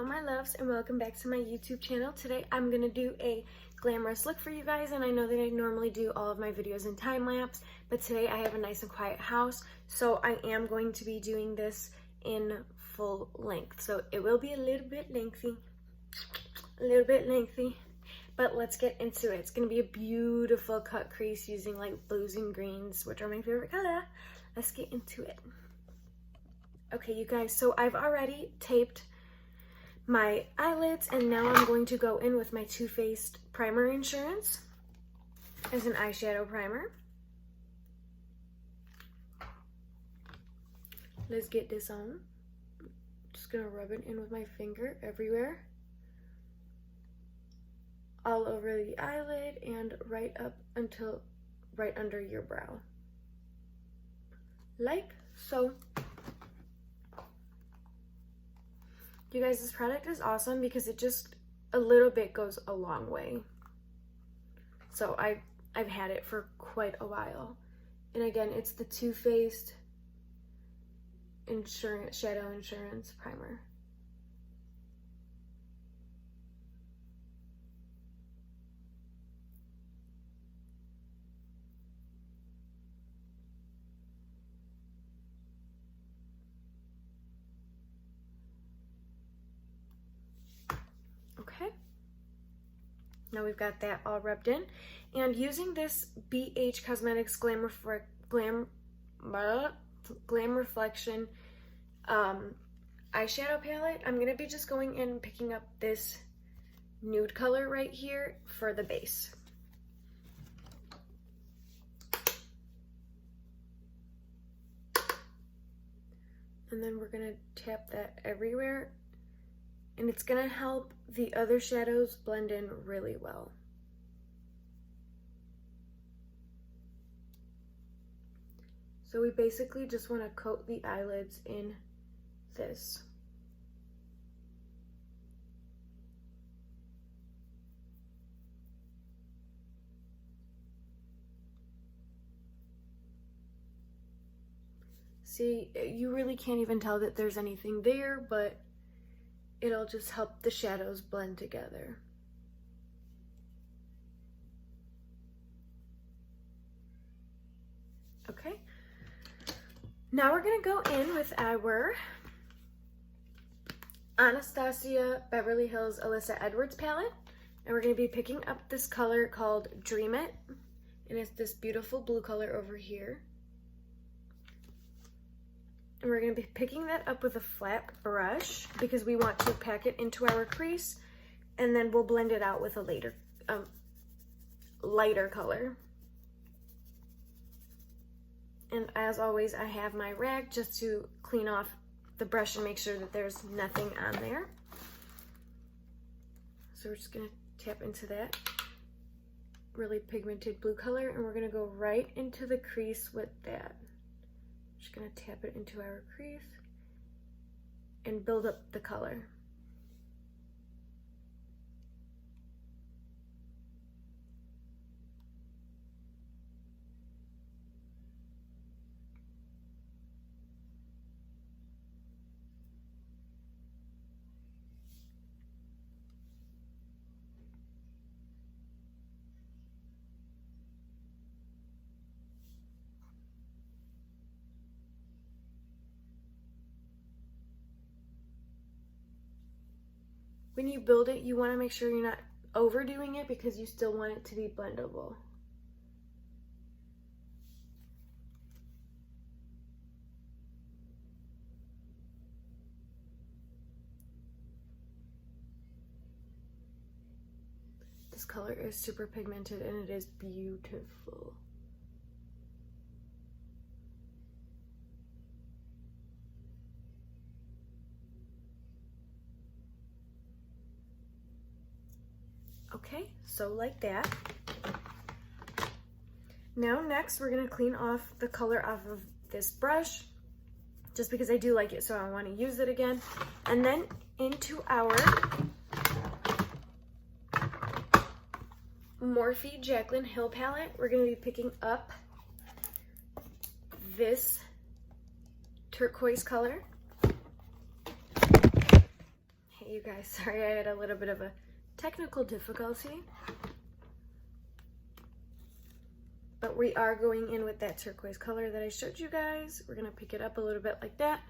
Hello my loves and welcome back to my YouTube channel. Today I'm going to do a glamorous look for you guys, and I know that I normally do all of my videos in time lapse, but today I have a nice and quiet house, so I am going to be doing this in full length. So it will be a little bit lengthy, but let's get into it. It's going to be a beautiful cut crease using like blues and greens, which are my favorite color. Let's get into it. Okay, you guys, so I've already taped my eyelids, and now I'm going to go in with my Too Faced Primer Insurance as an eyeshadow primer. Let's get this on. Just gonna rub it in with my finger everywhere, all over the eyelid and right up until right under your brow, like so. You guys, this product is awesome because it just a little bit goes a long way. So I've had it for quite a while. And again, it's the Too Faced Shadow Insurance Primer. Okay, now we've got that all rubbed in, and using this BH Cosmetics Glam Reflection eyeshadow palette, I'm gonna be just going in and picking up this nude color right here for the base. And then we're gonna tap that everywhere, and it's gonna help the other shadows blend in really well. So we basically just wanna coat the eyelids in this. See, you really can't even tell that there's anything there, but it'll just help the shadows blend together. Okay, now we're gonna go in with our Anastasia Beverly Hills Alyssa Edwards palette, and we're gonna be picking up this color called Dream It, and it's this beautiful blue color over here. And we're going to be picking that up with a flat brush because we want to pack it into our crease, and then we'll blend it out with a lighter color. And as always, I have my rag just to clean off the brush and make sure that there's nothing on there. So we're just going to tap into that really pigmented blue color, and we're going to go right into the crease with that. Just gonna tap it into our crease and build up the color. When you build it, you want to make sure you're not overdoing it because you still want it to be blendable. This color is super pigmented and it is beautiful. Okay, so like that. Now next we're gonna clean off the color off of this brush, just because I do like it, so I want to use it again. And then into our Morphe Jaclyn Hill palette, we're gonna be picking up this turquoise color. You guys, sorry, I had a little bit of a technical difficulty. But we are going in with that turquoise color that I showed you guys. We're gonna pick it up a little bit like that,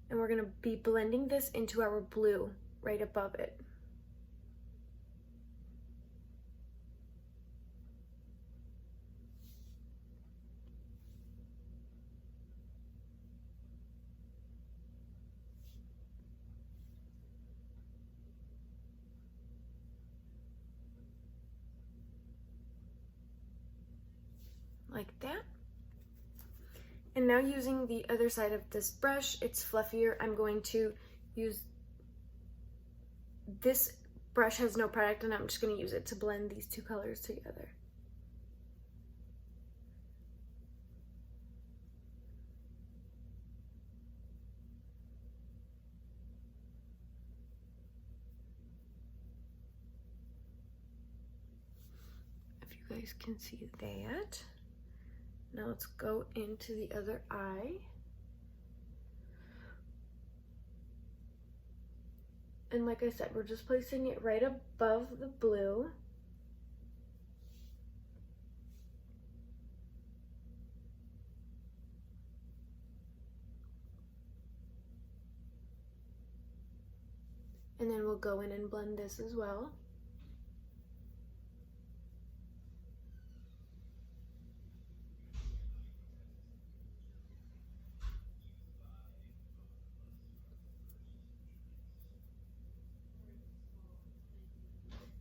and we're gonna be blending this into our blue right above it. Like that. And now using the other side of this brush, it's fluffier. I'm going to use, this brush has no product and I'm just going to use it to blend these two colors together. If you guys can see that. Now let's go into the other eye. And like I said, we're just placing it right above the blue. And then we'll go in and blend this as well.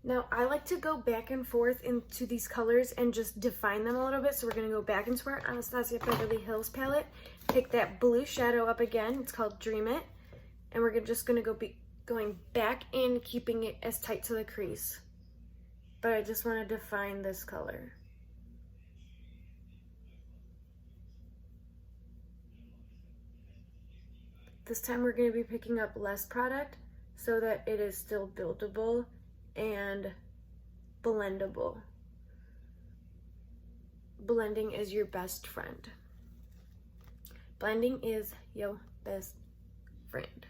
Now, I like to go back and forth into these colors and just define them a little bit. So we're gonna go back into our Anastasia Beverly Hills palette, pick that blue shadow up again. It's called Dream It. And we're just gonna going back in, keeping it as tight to the crease. But I just wanna define this color. This time we're gonna be picking up less product so that it is still buildable and blendable. Blending is your best friend. Blending is your best friend.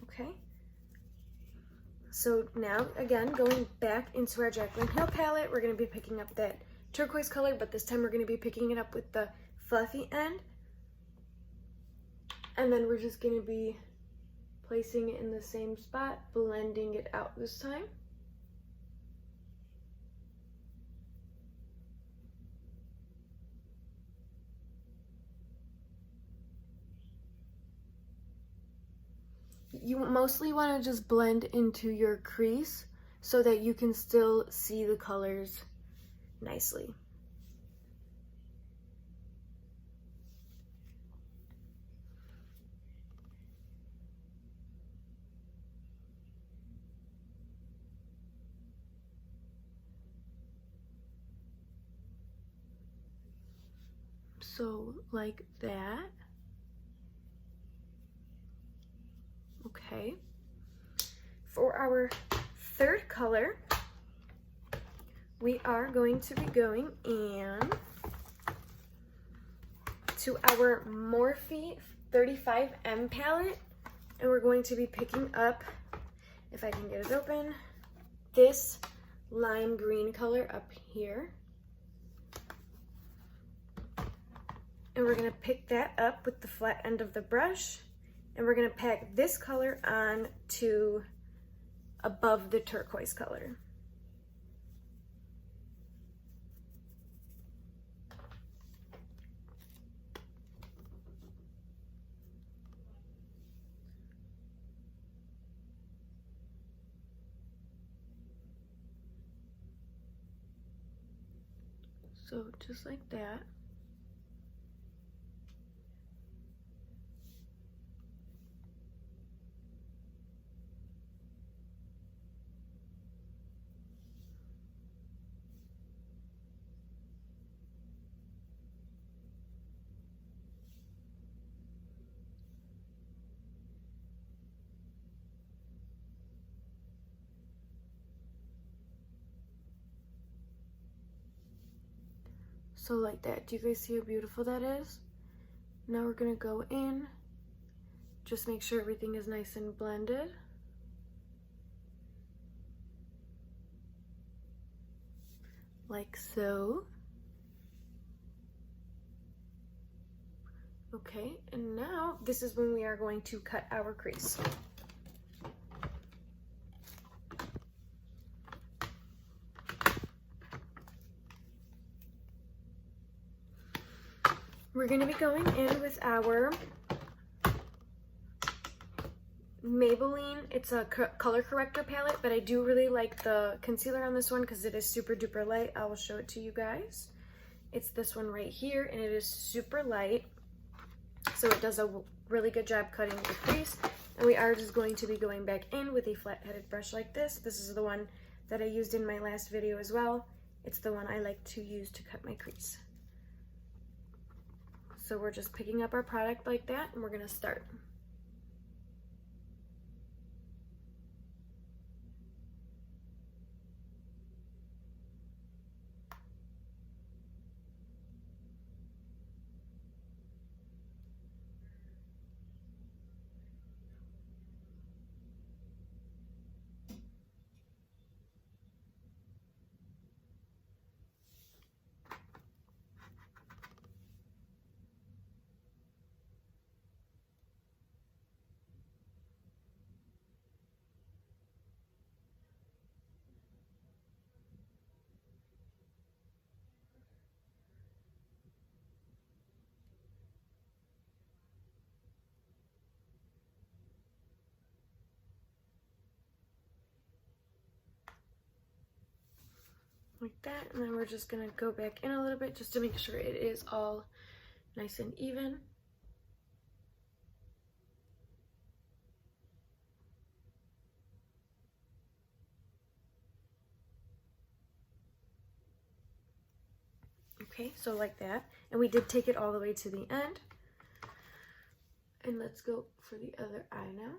Okay. So now, again, going back into our Jaclyn Hill palette, we're going to be picking up that turquoise color, but this time we're going to be picking it up with the fluffy end. And then we're just going to be placing it in the same spot, blending it out this time. You mostly want to just blend into your crease so that you can still see the colors nicely. So like that. Okay. For our third color, we are going to be going in to our Morphe 35M palette, and we're going to be picking up, if I can get it open, this lime green color up here. And we're gonna pick that up with the flat end of the brush, and we're gonna pack this color on to above the turquoise color. So just like that. So like that. Do you guys see how beautiful that is? Now we're gonna go in, just make sure everything is nice and blended. Like so. Okay, and now this is when we are going to cut our crease. We're going to be going in with our Maybelline. It's a color corrector palette, but I do really like the concealer on this one because it is super duper light. I will show it to you guys. It's this one right here, and it is super light. So it does a really good job cutting the crease. And we are just going to be going back in with a flat-headed brush like this. This is the one that I used in my last video as well. It's the one I like to use to cut my crease. So we're just picking up our product like that, and we're gonna start. Like that, and then we're just gonna go back in a little bit just to make sure it is all nice and even. Okay, so like that, and we did take it all the way to the end. And let's go for the other eye now.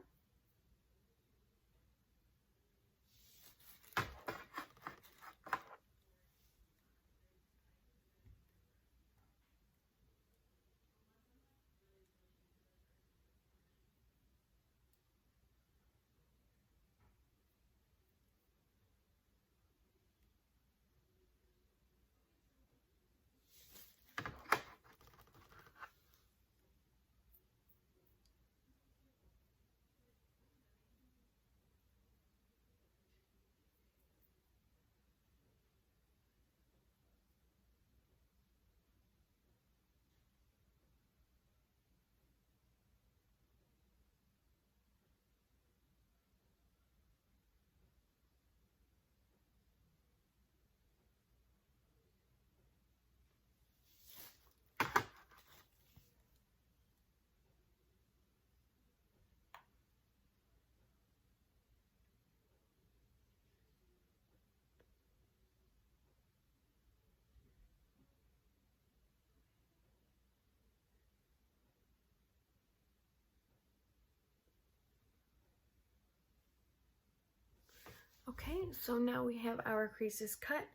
Okay, so now we have our creases cut.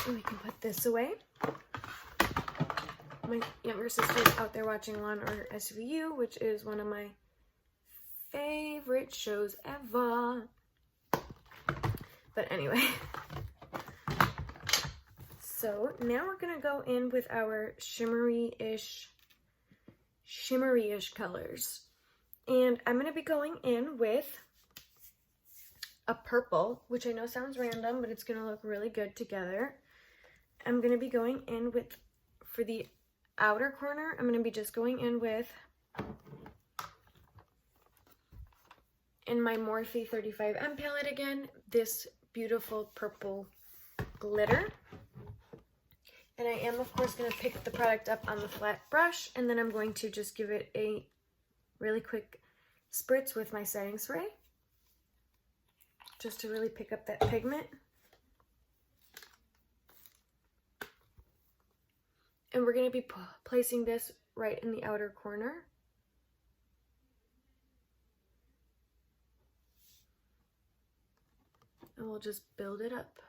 And we can put this away. My younger sister's out there watching Law & Order SVU, which is one of my favorite shows ever. But anyway. So now we're gonna go in with our shimmery-ish colors. And I'm gonna be going in with a purple, which I know sounds random, but it's gonna look really good together. I'm gonna be going in with, for the outer corner, I'm gonna be just going in with, in my Morphe 35M palette again, this beautiful purple glitter. And I am, of course, gonna pick the product up on the flat brush, and then I'm going to just give it a really quick spritz with my setting spray, just to really pick up that pigment. And we're going to be placing this right in the outer corner. And we'll just build it up.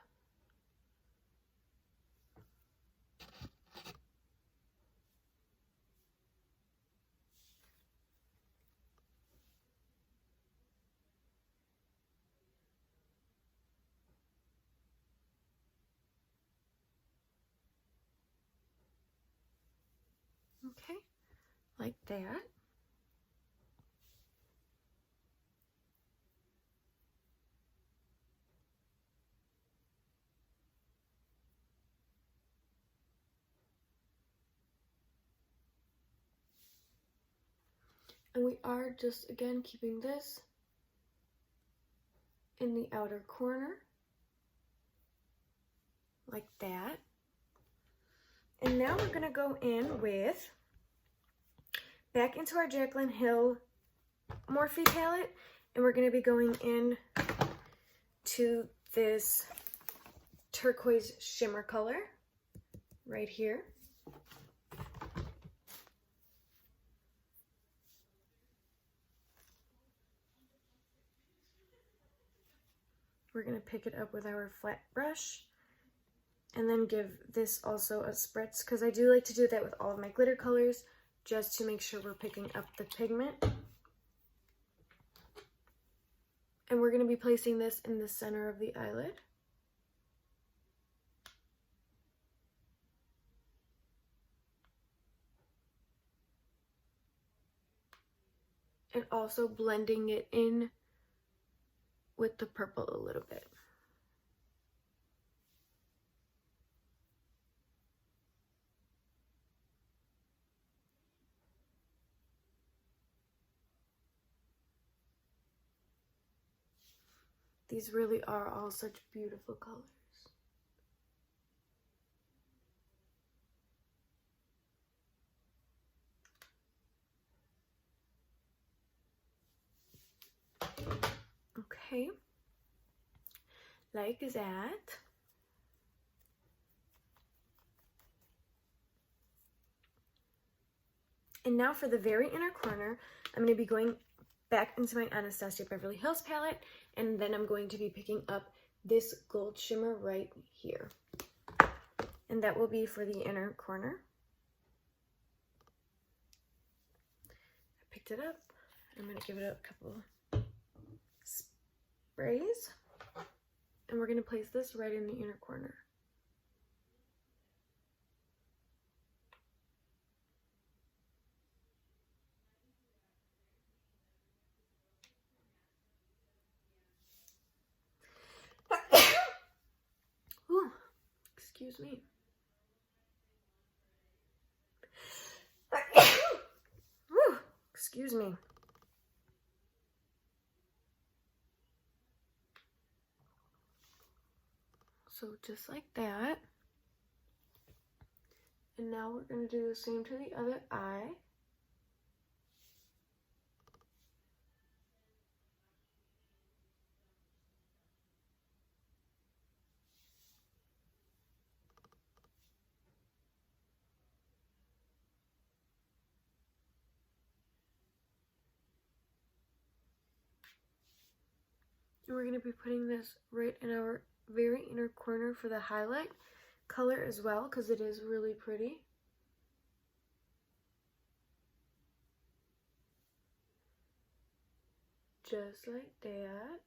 like that. And we are just, again, keeping this in the outer corner, like that. And now we're gonna go in with, back into our Jaclyn Hill Morphe palette, and we're gonna be going in to this turquoise shimmer color right here. We're gonna pick it up with our flat brush and then give this also a spritz, because I do like to do that with all of my glitter colors, just to make sure we're picking up the pigment. And we're going to be placing this in the center of the eyelid. And also blending it in with the purple a little bit. These really are all such beautiful colors. Okay, like that. And now for the very inner corner, I'm going to be going back into my Anastasia Beverly Hills palette, and then I'm going to be picking up this gold shimmer right here. And that will be for the inner corner. I picked it up. I'm going to give it a couple sprays. And we're going to place this right in the inner corner. Ooh, excuse me. Ooh, excuse me. So just like that. And now we're going to do the same to the other eye. And we're going to be putting this right in our very inner corner for the highlight color as well, because it is really pretty. Just like that.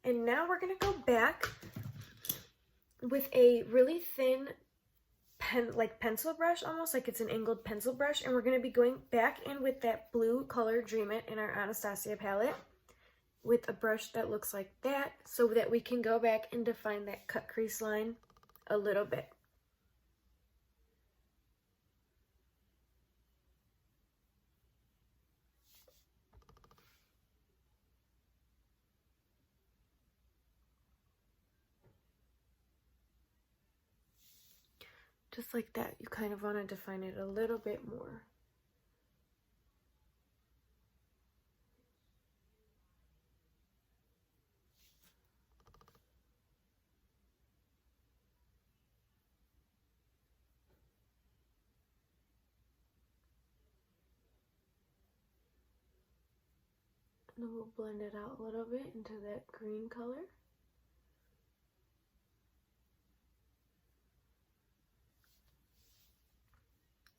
And now we're going to go back with a really thin pencil brush, almost like it's an angled pencil brush, and we're going to be going back in with that blue color Dream It in our Anastasia palette with a brush that looks like that, so that we can go back and define that cut crease line a little bit. Just like that, you kind of want to define it a little bit more. And then we'll blend it out a little bit into that green color.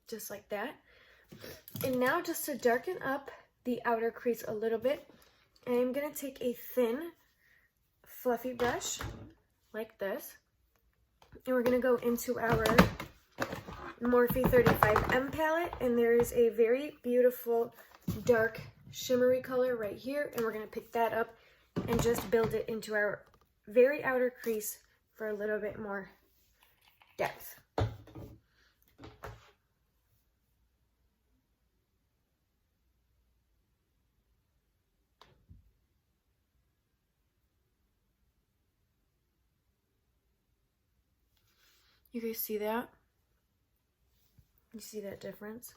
Just like that. And now, just to darken up the outer crease a little bit, I'm going to take a thin fluffy brush like this, and we're going to go into our Morphe 35M palette, and there is a very beautiful dark shimmery color right here, and we're going to pick that up and just build it into our very outer crease for a little bit more depth. You guys see that? You see that difference?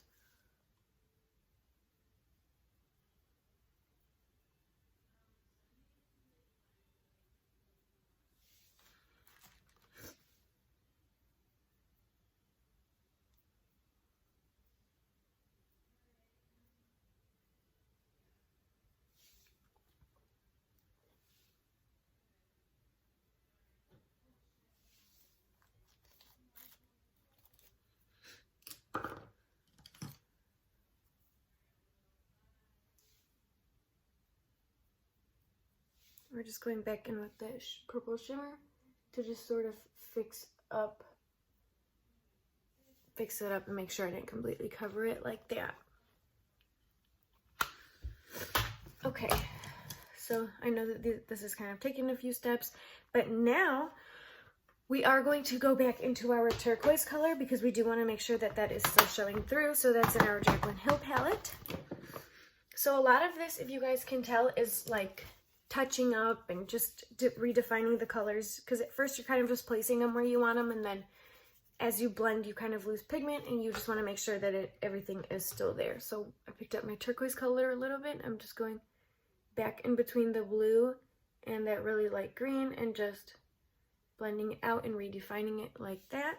We're just going back in with that purple shimmer to just sort of fix it up and make sure I didn't completely cover it like that. Okay, so I know that this is kind of taking a few steps, but now we are going to go back into our turquoise color because we do want to make sure that that is still showing through. So that's in our Jaclyn Hill palette. So a lot of this, if you guys can tell, is like touching up and just redefining the colors, because at first you're kind of just placing them where you want them, and then as you blend you kind of lose pigment and you just want to make sure that everything is still there. So I picked up my turquoise color a little bit. I'm just going back in between the blue and that really light green and just blending it out and redefining it like that.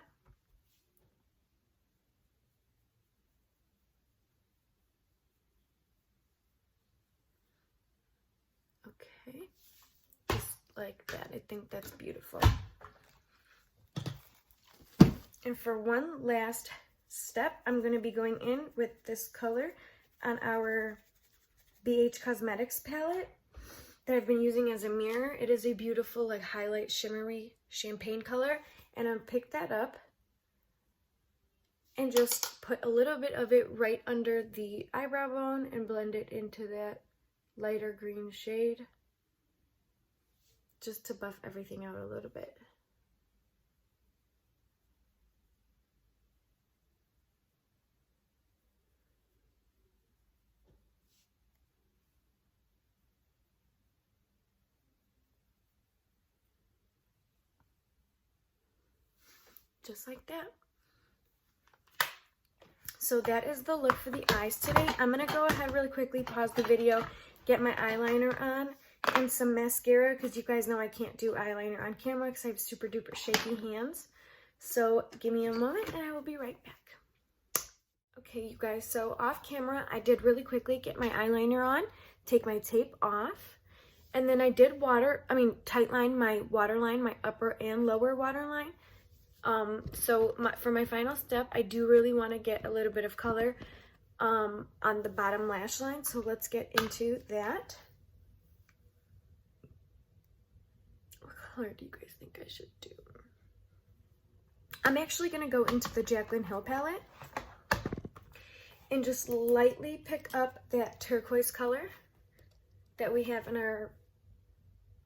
Okay, just like that. I think that's beautiful. And for one last step, I'm going to be going in with this color on our BH Cosmetics palette that I've been using as a mirror. It is a beautiful like highlight shimmery champagne color, and I'll pick that up and just put a little bit of it right under the eyebrow bone and blend it into that lighter green shade just to buff everything out a little bit. Just like that. So that is the look for the eyes today. I'm going to go ahead really quickly, pause the video, get my eyeliner on and some mascara, because you guys know I can't do eyeliner on camera because I have super duper shaky hands. So give me a moment and I will be right back. Okay, you guys, so off camera, I did really quickly get my eyeliner on, take my tape off, and then I did tightline my waterline, my upper and lower waterline. For my final step, I do really want to get a little bit of color on the bottom lash line, so let's get into that. What color do you guys think I should do? I'm actually going to go into the Jaclyn Hill palette and just lightly pick up that turquoise color that we have in our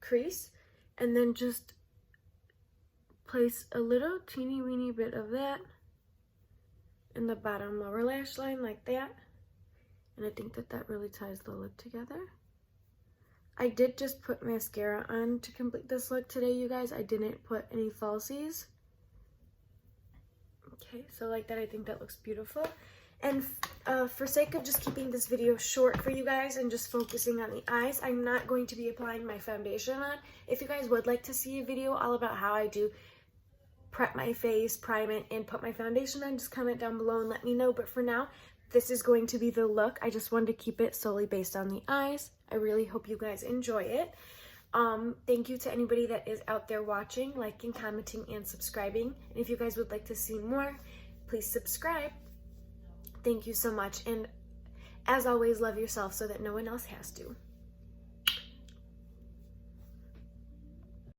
crease, and then just place a little teeny weeny bit of that in the bottom lower lash line like that, and I think that that really ties the look together. I did just put mascara on to complete this look today, you guys. I didn't put any falsies. Okay, so like that, I think that looks beautiful. And for sake of just keeping this video short for you guys and just focusing on the eyes, I'm not going to be applying my foundation on. If you guys would like to see a video all about how I do prep my face, prime it, and put my foundation on, just comment down below and let me know. But for now, this is going to be the look. I just wanted to keep it solely based on the eyes. I really hope you guys enjoy it. Thank you to anybody that is out there watching, liking, commenting, and subscribing. And if you guys would like to see more, please subscribe. Thank you so much. And as always, love yourself so that no one else has to.